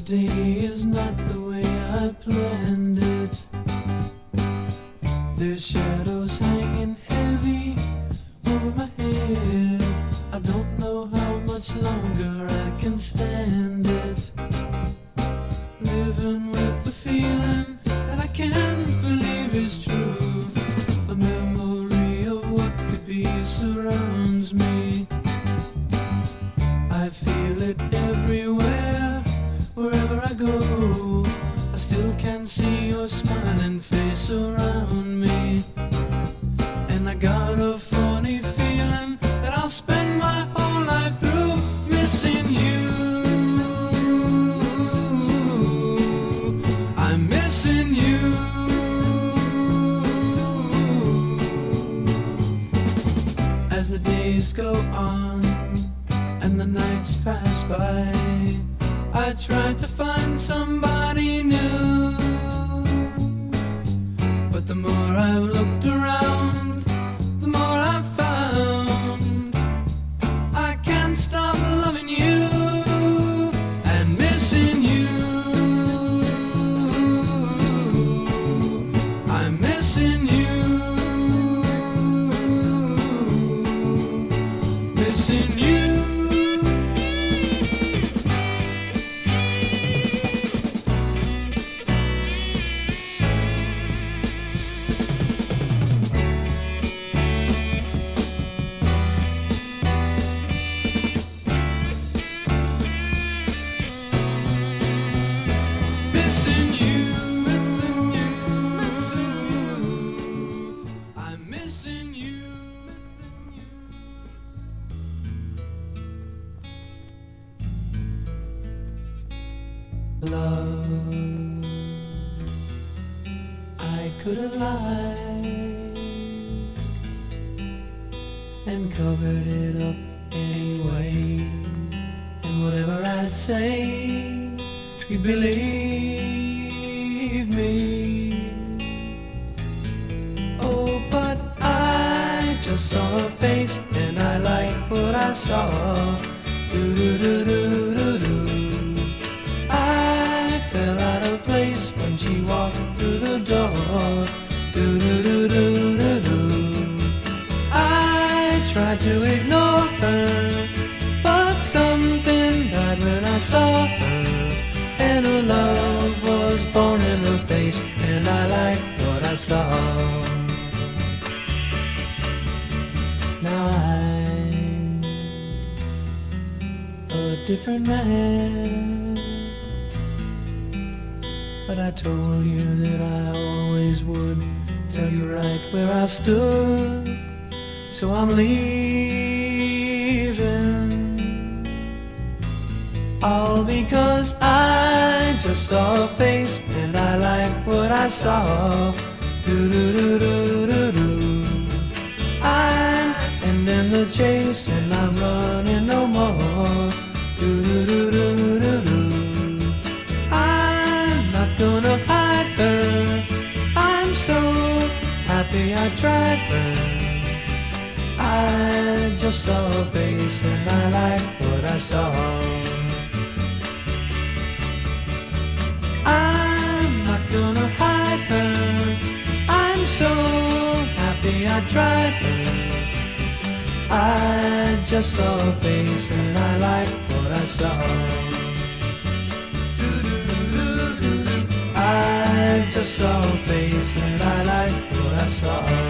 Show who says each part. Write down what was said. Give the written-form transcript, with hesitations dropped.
Speaker 1: day is not the way I planned it. There's shadows hanging heavy over my head. I don't know how much longer I can stand it. Living with the feeling that I can't believe is true. The memory of what could be surrounds me. I feel it everywhere, wherever I go. I still can see your smiling face around me. And I got a funny feeling that I'll spend my whole life through missing you. I'm missing you. As the days go on and the nights pass by, I tried to find somebody new. But the more I've looked around, the more I've found I can't stop loving you and missing you. I'm missing you. Missing you. Missing you, missing you, missing you. I'm missing you, missing you. Love, I could have lied and covered it up anyway. And whatever I'd say, you believe me. Oh, but I just saw her face and I liked what I saw. Do do do do do do. I fell out of place when she walked through the door. Do do do do do do. I tried to ignore her, but something died when I saw her. And her love was born in her face, and I liked what I saw. Now I'm a different man, but I told you that I always would tell you right where I stood. So I'm leaving, all because I just saw her face and I liked what I saw. Do do do do do do. I'm ending the chase and I'm running no more. Do do do do do do. I'm not gonna hide her. I'm so happy I tried her. I just saw her face and I liked what I saw. I'm not gonna hide her. I'm so happy I tried her. I just saw her face and I liked what I saw. I just saw her face and I liked what I saw.